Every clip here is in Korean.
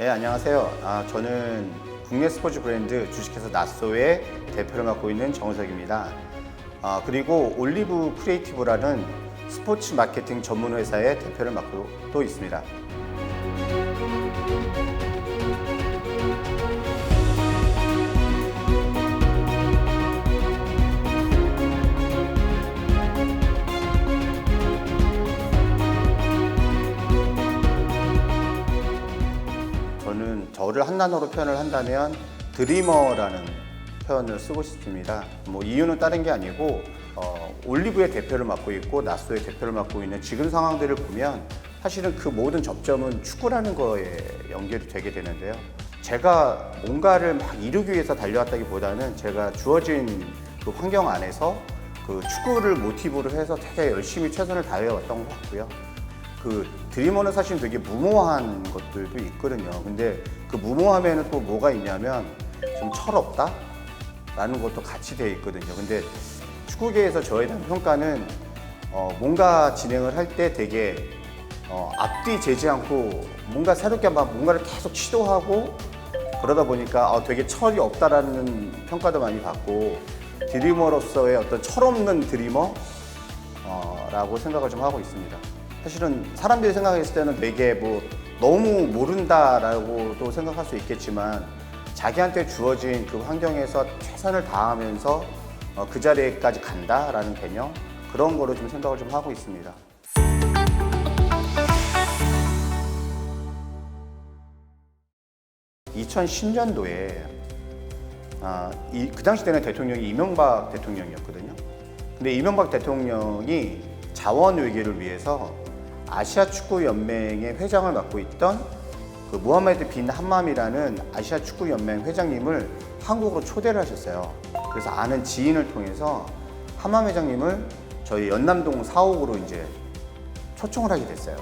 네, 안녕하세요. 저는 국내 스포츠 브랜드 주식회사 나쏘의 대표를 맡고 있는 정우석입니다. 그리고 올리브 크리에이티브라는 스포츠 마케팅 전문 회사의 대표를 맡고 또 있습니다. 저를 한 단어로 표현을 한다면 드리머라는 표현을 쓰고 싶습니다. 이유는 다른 게 아니고 올리브의 대표를 맡고 있고 나쏘의 대표를 맡고 있는 지금 상황들을 보면 사실은 그 모든 접점은 축구라는 거에 연결이 되게 되는데요. 제가 뭔가를 막 이루기 위해서 달려왔다기보다는 제가 주어진 그 환경 안에서 그 축구를 모티브로 해서 되게 열심히 최선을 다해왔던 것 같고요. 그 드리머는 사실 되게 무모한 것들도 있거든요. 근데 그 무모함에는 또 뭐가 있냐면 좀 철없다? 라는 것도 같이 되어 있거든요. 근데 축구계에서 저에 대한 평가는 뭔가 진행을 할 때 되게 앞뒤 재지 않고 뭔가 새롭게 뭔가를 계속 시도하고 그러다 보니까 되게 철이 없다라는 평가도 많이 받고 드리머로서의 어떤 철없는 드리머? 라고 생각을 좀 하고 있습니다. 사실은 사람들이 생각했을 때는 되게 너무 모른다라고도 생각할 수 있겠지만 자기한테 주어진 그 환경에서 최선을 다하면서 그 자리에까지 간다라는 개념 그런 거로 좀 생각을 좀 하고 있습니다. (2010년도에) 그 당시 때는 대통령이 이명박 대통령이었거든요. 근데 이명박 대통령이 자원 외교를 위해서 아시아 축구 연맹의 회장을 맡고 있던 그 무하메드 빈 함맘이라는 아시아 축구 연맹 회장님을 한국으로 초대를 하셨어요. 그래서 아는 지인을 통해서 함맘 회장님을 저희 연남동 사옥으로 이제 초청을 하게 됐어요.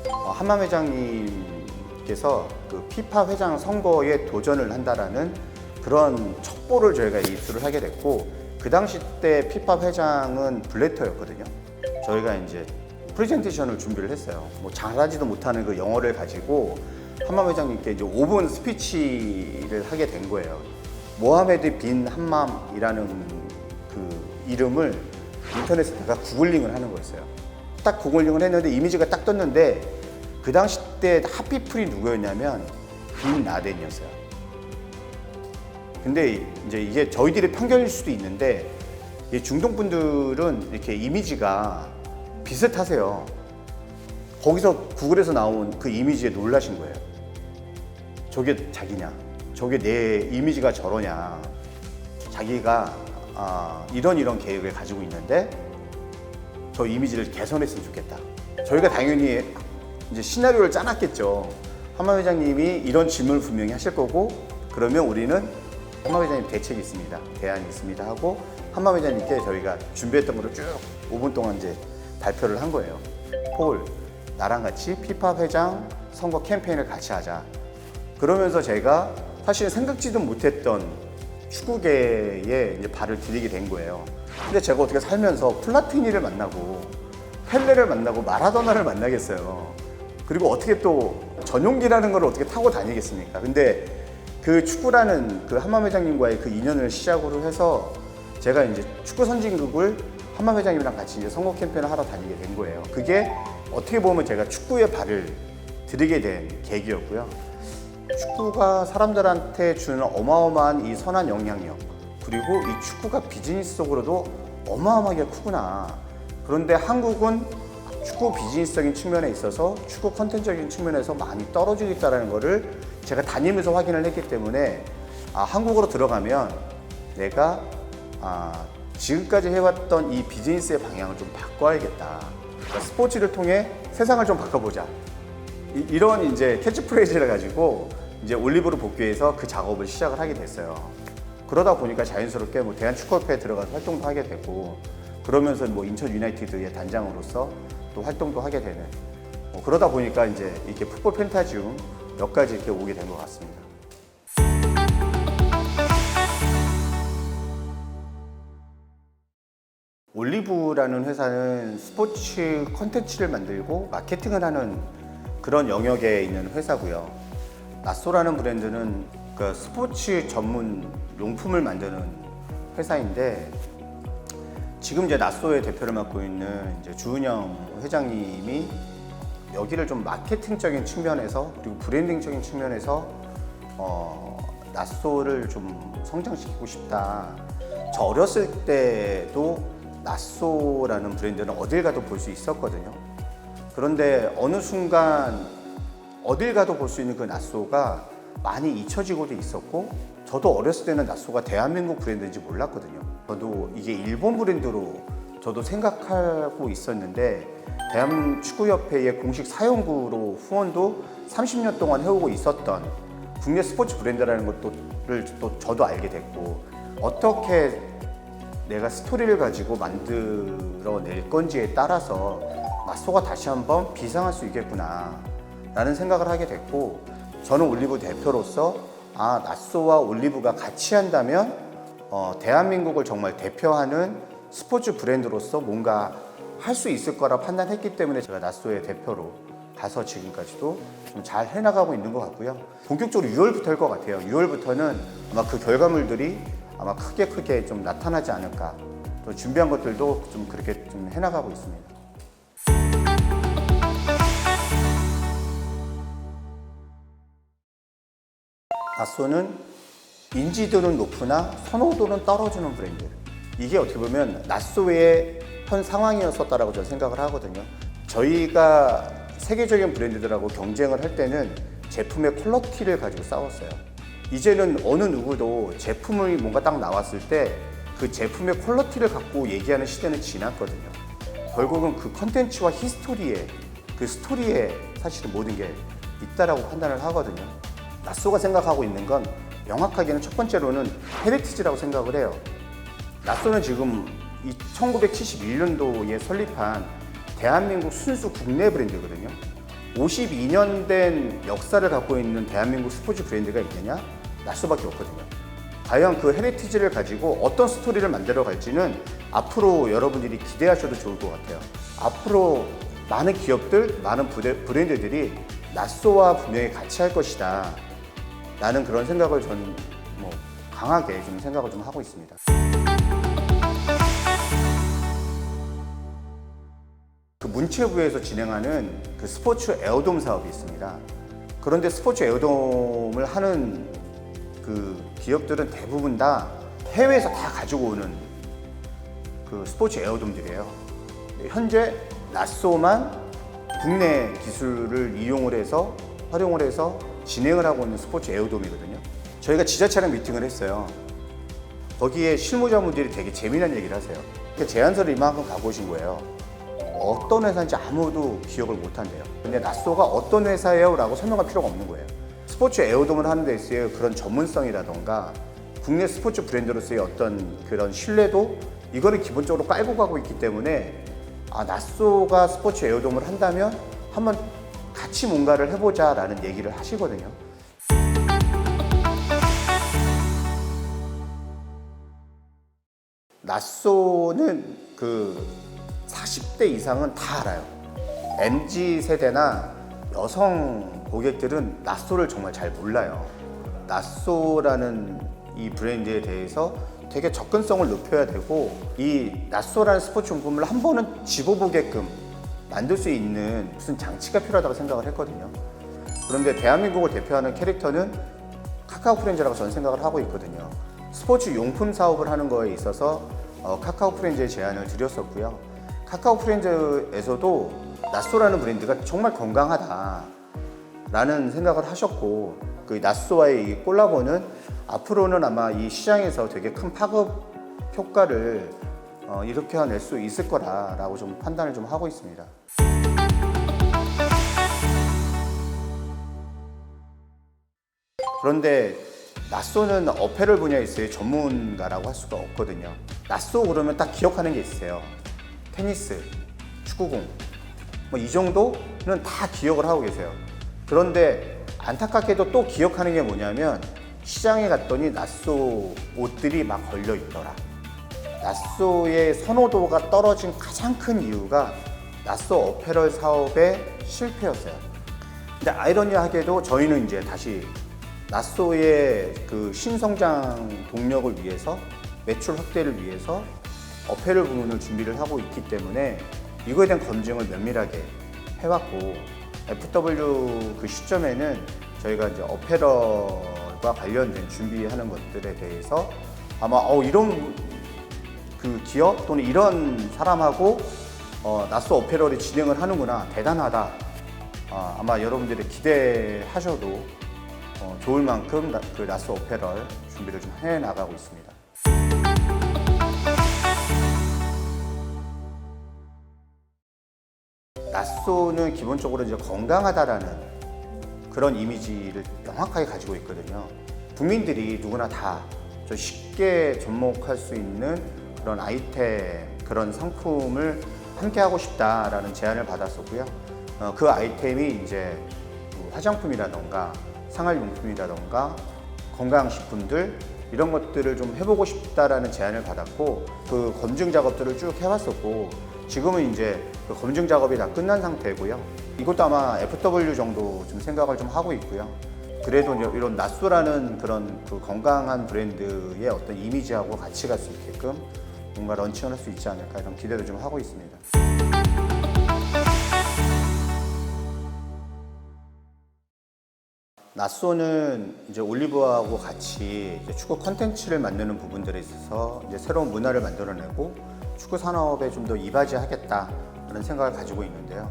함맘 회장님께서 그 피파 회장 선거에 도전을 한다라는 그런 첩보를 저희가 입수를 하게 됐고, 그 당시 때 피파 회장은 블래터였거든요. 저희가 이제 프레젠테이션을 준비를 했어요. 잘하지도 못하는 그 영어를 가지고 함맘 회장님께 이제 5분 스피치를 하게 된 거예요. 모하메드 빈 함맘이라는 그 이름을 인터넷에다가 구글링을 하는 거였어요. 딱 구글링을 했는데 이미지가 딱 떴는데 그 당시 때 핫피플이 누구였냐면 빈 라덴이었어요. 근데 이제 이게 저희들의 편견일 수도 있는데 중동 분들은 이렇게 이미지가 비슷하세요. 거기서 구글에서 나온 그 이미지에 놀라신 거예요. 저게 자기냐? 저게 내 이미지가 저러냐? 자기가 이런 계획을 가지고 있는데 저 이미지를 개선했으면 좋겠다. 저희가 당연히 이제 시나리오를 짜놨겠죠. 함맘 회장님이 이런 질문을 분명히 하실 거고, 그러면 우리는 함맘 회장님 대책이 있습니다. 대안이 있습니다 하고 함맘 회장님께 저희가 준비했던 거를 쭉 5분 동안 이제 발표를 한 거예요. 폴, 나랑 같이 피파 회장 선거 캠페인을 같이 하자. 그러면서 제가 사실 생각지도 못했던 축구계에 이제 발을 디디게 된 거예요. 근데 제가 어떻게 살면서 플라티니를 만나고 펠레를 만나고 마라도나를 만나겠어요. 그리고 어떻게 또 전용기라는 걸 어떻게 타고 다니겠습니까? 근데 그 축구라는 그 함맘 회장님과의 그 인연을 시작으로 해서 제가 이제 축구 선진국을 함맘 회장님이랑 같이 이제 선거 캠페인을 하러 다니게 된 거예요. 그게 어떻게 보면 제가 축구에 발을 들이게 된 계기였고요. 축구가 사람들한테 주는 어마어마한 이 선한 영향력, 그리고 이 축구가 비즈니스 속으로도 어마어마하게 크구나. 그런데 한국은 축구 비즈니스적인 측면에 있어서 축구 컨텐츠적인 측면에서 많이 떨어지고 있다는 거를 제가 다니면서 확인을 했기 때문에 한국으로 들어가면 내가 지금까지 해왔던 이 비즈니스의 방향을 좀 바꿔야겠다. 그러니까 스포츠를 통해 세상을 좀 바꿔보자. 이런 이제 캐치프레이즈를 가지고 이제 올리브로 복귀해서 그 작업을 시작을 하게 됐어요. 그러다 보니까 자연스럽게 대한축구협회에 들어가서 활동도 하게 되고, 그러면서 인천 유나이티드의 단장으로서 또 활동도 하게 되는, 그러다 보니까 이제 이렇게 풋볼 펜타지움 몇 가지 이렇게 오게 된 것 같습니다. 올리브라는 회사는 스포츠 콘텐츠를 만들고 마케팅을 하는 그런 영역에 있는 회사고요. 나쏘라는 브랜드는 그 스포츠 전문 용품을 만드는 회사인데, 지금 이제 나쏘의 대표를 맡고 있는 이제 주은영 회장님이 여기를 좀 마케팅적인 측면에서 그리고 브랜딩적인 측면에서 나쏘를 좀 성장시키고 싶다. 저 어렸을 때도 나쏘라는 브랜드는 어딜 가도 볼 수 있었거든요. 그런데 어느 순간 어딜 가도 볼 수 있는 그 나쏘가 많이 잊혀지고도 있었고, 저도 어렸을 때는 나쏘가 대한민국 브랜드인지 몰랐거든요. 저도 이게 일본 브랜드로 저도 생각하고 있었는데, 대한축구협회의 공식 사용구로 후원도 30년 동안 해오고 있었던 국내 스포츠 브랜드라는 것을 또 저도 알게 됐고, 어떻게 내가 스토리를 가지고 만들어낼 건지에 따라서 나쏘가 다시 한번 비상할 수 있겠구나 라는 생각을 하게 됐고, 저는 올리브 대표로서 나쏘와 올리브가 같이 한다면 대한민국을 정말 대표하는 스포츠 브랜드로서 뭔가 할 수 있을 거라 판단했기 때문에 제가 나쏘의 대표로 가서 지금까지도 좀 잘 해나가고 있는 것 같고요. 본격적으로 6월부터일 것 같아요. 6월부터는 아마 그 결과물들이 아마 크게 좀 나타나지 않을까. 또 준비한 것들도 좀 그렇게 좀 해나가고 있습니다. 나쏘는 인지도는 높으나 선호도는 떨어지는 브랜드. 이게 어떻게 보면 나쏘의 현 상황이었었다라고 저는 생각을 하거든요. 저희가 세계적인 브랜드들하고 경쟁을 할 때는 제품의 퀄리티를 가지고 싸웠어요. 이제는 어느 누구도 제품이 뭔가 딱 나왔을 때 그 제품의 퀄리티를 갖고 얘기하는 시대는 지났거든요. 결국은 그 컨텐츠와 히스토리에, 그 스토리에 사실은 모든 게 있다라고 판단을 하거든요. 나쏘가 생각하고 있는 건 명확하게는 첫 번째로는 헤리티지라고 생각을 해요. 나쏘는 지금 1971년도에 설립한 대한민국 순수 국내 브랜드거든요. 52년 된 역사를 갖고 있는 대한민국 스포츠 브랜드가 있느냐? 나쏘밖에 없거든요. 과연 그 헤리티지를 가지고 어떤 스토리를 만들어 갈지는 앞으로 여러분들이 기대하셔도 좋을 것 같아요. 앞으로 많은 기업들, 많은 브랜드들이 나쏘와 분명히 같이 할 것이다 라는 그런 생각을 저는 강하게 좀 생각을 좀 하고 있습니다. 그 문체부에서 진행하는 그 스포츠 에어돔 사업이 있습니다. 그런데 스포츠 에어돔을 하는 그 기업들은 대부분 다 해외에서 다 가지고 오는 그 스포츠 에어돔들이에요. 현재 나쏘만 국내 기술을 활용을 해서 진행을 하고 있는 스포츠 에어돔이거든요. 저희가 지자체랑 미팅을 했어요. 거기에 실무자분들이 되게 재미난 얘기를 하세요. 제안서를 이만큼 갖고 오신 거예요. 어떤 회사인지 아무도 기억을 못 한대요. 근데 나쏘가 어떤 회사예요? 라고 설명할 필요가 없는 거예요. 스포츠 에어돔을 하는 데 있어요. 그런 전문성이라던가 국내 스포츠 브랜드로서의 어떤 그런 신뢰도, 이거를 기본적으로 깔고 가고 있기 때문에 나쏘가 스포츠 에어돔을 한다면 한번 같이 뭔가를 해보자 라는 얘기를 하시거든요. 나쏘는 그 40대 이상은 다 알아요. MZ세대나 여성 고객들은 나쏘를 정말 잘 몰라요. 나쏘라는 이 브랜드에 대해서 되게 접근성을 높여야 되고, 이 나쏘라는 스포츠 용품을 한 번은 집어보게끔 만들 수 있는 무슨 장치가 필요하다고 생각을 했거든요. 그런데 대한민국을 대표하는 캐릭터는 카카오 프렌즈라고 저는 생각을 하고 있거든요. 스포츠 용품 사업을 하는 거에 있어서 카카오 프렌즈에 제안을 드렸었고요. 카카오 프렌즈에서도 나쏘라는 브랜드가 정말 건강하다 라는 생각을 하셨고, 그 나쏘와의 이 콜라보는 앞으로는 아마 이 시장에서 되게 큰 파급 효과를 일으켜낼 수 있을 거라고 좀 판단을 좀 하고 있습니다. 그런데 나쏘는 어페럴 분야에서의 전문가라고 할 수가 없거든요. 나쏘 그러면 딱 기억하는 게 있어요. 테니스, 축구공, 이 정도는 다 기억을 하고 계세요. 그런데 안타깝게도 또 기억하는 게 뭐냐면, 시장에 갔더니 나쏘 옷들이 막 걸려 있더라. 나쏘의 선호도가 떨어진 가장 큰 이유가 나쏘 어페럴 사업의 실패였어요. 근데 아이러니하게도 저희는 이제 다시 낫소의 그 신성장 동력을 위해서, 매출 확대를 위해서 어페럴 부문을 준비를 하고 있기 때문에 이거에 대한 검증을 면밀하게 해왔고, FW 그 시점에는 저희가 이제 어페럴과 관련된 준비하는 것들에 대해서 아마 이런 그 기업 또는 이런 사람하고 낫소 어페럴이 진행을 하는구나, 대단하다. 아마 여러분들이 기대하셔도 좋을 만큼 그 낫소 어페럴 준비를 좀 해나가고 있습니다. 낫소는 기본적으로 이제 건강하다라는 그런 이미지를 명확하게 가지고 있거든요. 국민들이 누구나 다 좀 쉽게 접목할 수 있는 그런 아이템, 그런 상품을 함께 하고 싶다라는 제안을 받았었고요. 그 아이템이 이제 화장품이라던가 생활용품이라던가 건강식품들, 이런 것들을 좀 해보고 싶다라는 제안을 받았고, 그 검증 작업들을 쭉 해왔었고, 지금은 이제 그 검증 작업이 다 끝난 상태고요. 이것도 아마 FW 정도 좀 생각을 좀 하고 있고요. 그래도 이런 낫소라는 그런 그 건강한 브랜드의 어떤 이미지하고 같이 갈 수 있게끔 뭔가 런칭을 할 수 있지 않을까, 이런 기대도 좀 하고 있습니다. 낫소는 이제 올리브하고 같이 이제 축구 콘텐츠를 만드는 부분들에 있어서 이제 새로운 문화를 만들어내고 축구 산업에 좀 더 이바지하겠다라는 생각을 가지고 있는데요.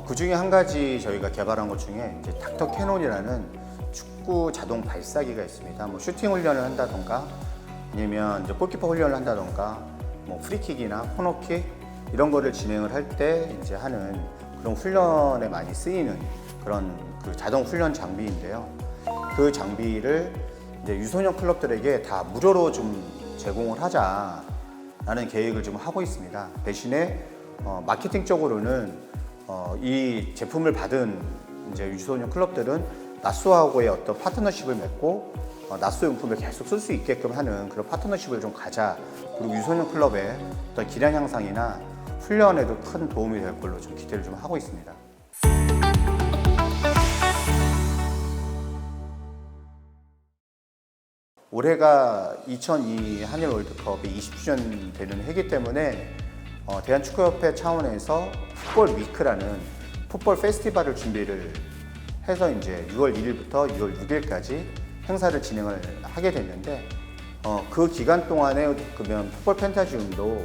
그 중에 한 가지 저희가 개발한 것 중에 이제 닥터 캐논이라는 축구 자동 발사기가 있습니다. 뭐 슈팅 훈련을 한다던가, 아니면 이제 골키퍼 훈련을 한다던가, 뭐 프리킥이나 코너킥 이런 거를 진행을 할 때 이제 하는 그런 훈련에 많이 쓰이는 그런 그 자동 훈련 장비인데요. 그 장비를 이제 유소년 클럽들에게 다 무료로 좀 제공을 하자라는 계획을 좀 하고 있습니다. 대신에 마케팅적으로는 이 제품을 받은 이제 유소년 클럽들은 낫소하고의 어떤 파트너십을 맺고 낫소 용품을 계속 쓸 수 있게끔 하는 그런 파트너십을 좀 가자. 그리고 유소년 클럽의 어떤 기량 향상이나 훈련에도 큰 도움이 될 걸로 좀 기대를 좀 하고 있습니다. 올해가 2002 한일 월드컵이 20주년 되는 해이기 때문에 대한축구협회 차원에서 풋볼 위크라는 풋볼 페스티벌을 준비를 해서 이제 6월 1일부터 6월 6일까지 행사를 진행을 하게 됐는데, 그 기간 동안에 그러면 풋볼 펜타지움도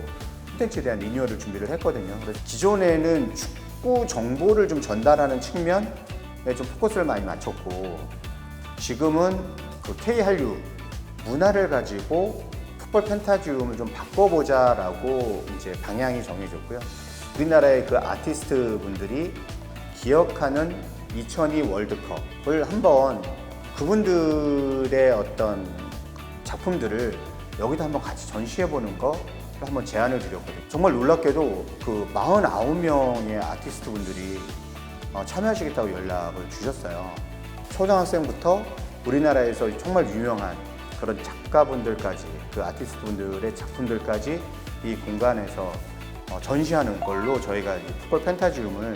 콘텐츠에 대한 리뉴얼을 준비를 했거든요. 그래서 기존에는 축구 정보를 좀 전달하는 측면에 좀 포커스를 많이 맞췄고, 지금은 그 K한류 문화를 가지고 풋볼 펜타지움을 좀 바꿔보자라고 이제 방향이 정해졌고요. 우리나라의 그 아티스트 분들이 기억하는 2002 월드컵을 한번 그분들의 어떤 작품들을 여기다 한번 같이 전시해보는 거 한번 제안을 드렸거든요. 정말 놀랍게도 그 49명의 아티스트 분들이 참여하시겠다고 연락을 주셨어요. 초등학생부터 우리나라에서 정말 유명한 그런 작가분들까지, 그 아티스트 분들의 작품들까지 이 공간에서 전시하는 걸로 저희가 이 풋볼 펜타지움을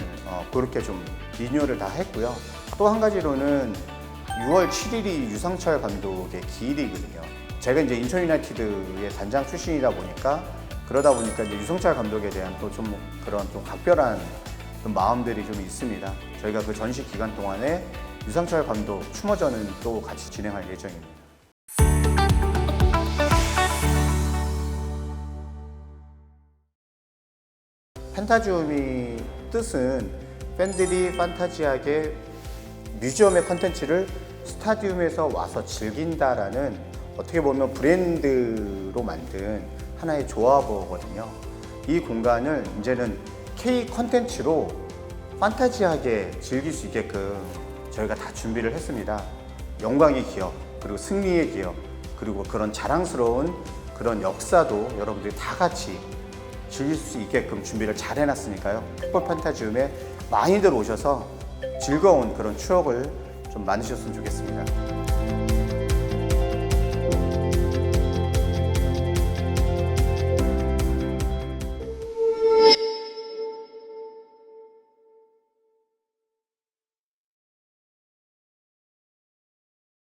그렇게 좀 리뉴얼을 다 했고요. 또 한 가지로는 6월 7일이 유상철 감독의 기일이거든요. 제가 이제 인천 유나이티드의 단장 출신이다 보니까, 그러다 보니까 이제 유상철 감독에 대한 또 좀 그런 좀 각별한 좀 마음들이 좀 있습니다. 저희가 그 전시 기간 동안에 유상철 감독 추모전은 또 같이 진행할 예정입니다. 펜타지움이 뜻은 팬들이 판타지하게 뮤지엄의 컨텐츠를 스타디움에서 와서 즐긴다라는, 어떻게 보면 브랜드로 만든 하나의 조합어거든요. 이 공간을 이제는 K 컨텐츠로 판타지하게 즐길 수 있게끔 저희가 다 준비를 했습니다. 영광의 기업, 그리고 승리의 기업, 그리고 그런 자랑스러운 그런 역사도 여러분들이 다 같이 즐길 수 있게끔 준비를 잘 해놨으니까요. 풋볼 판타지움에 많이들 오셔서 즐거운 그런 추억을 좀 만드셨으면 좋겠습니다.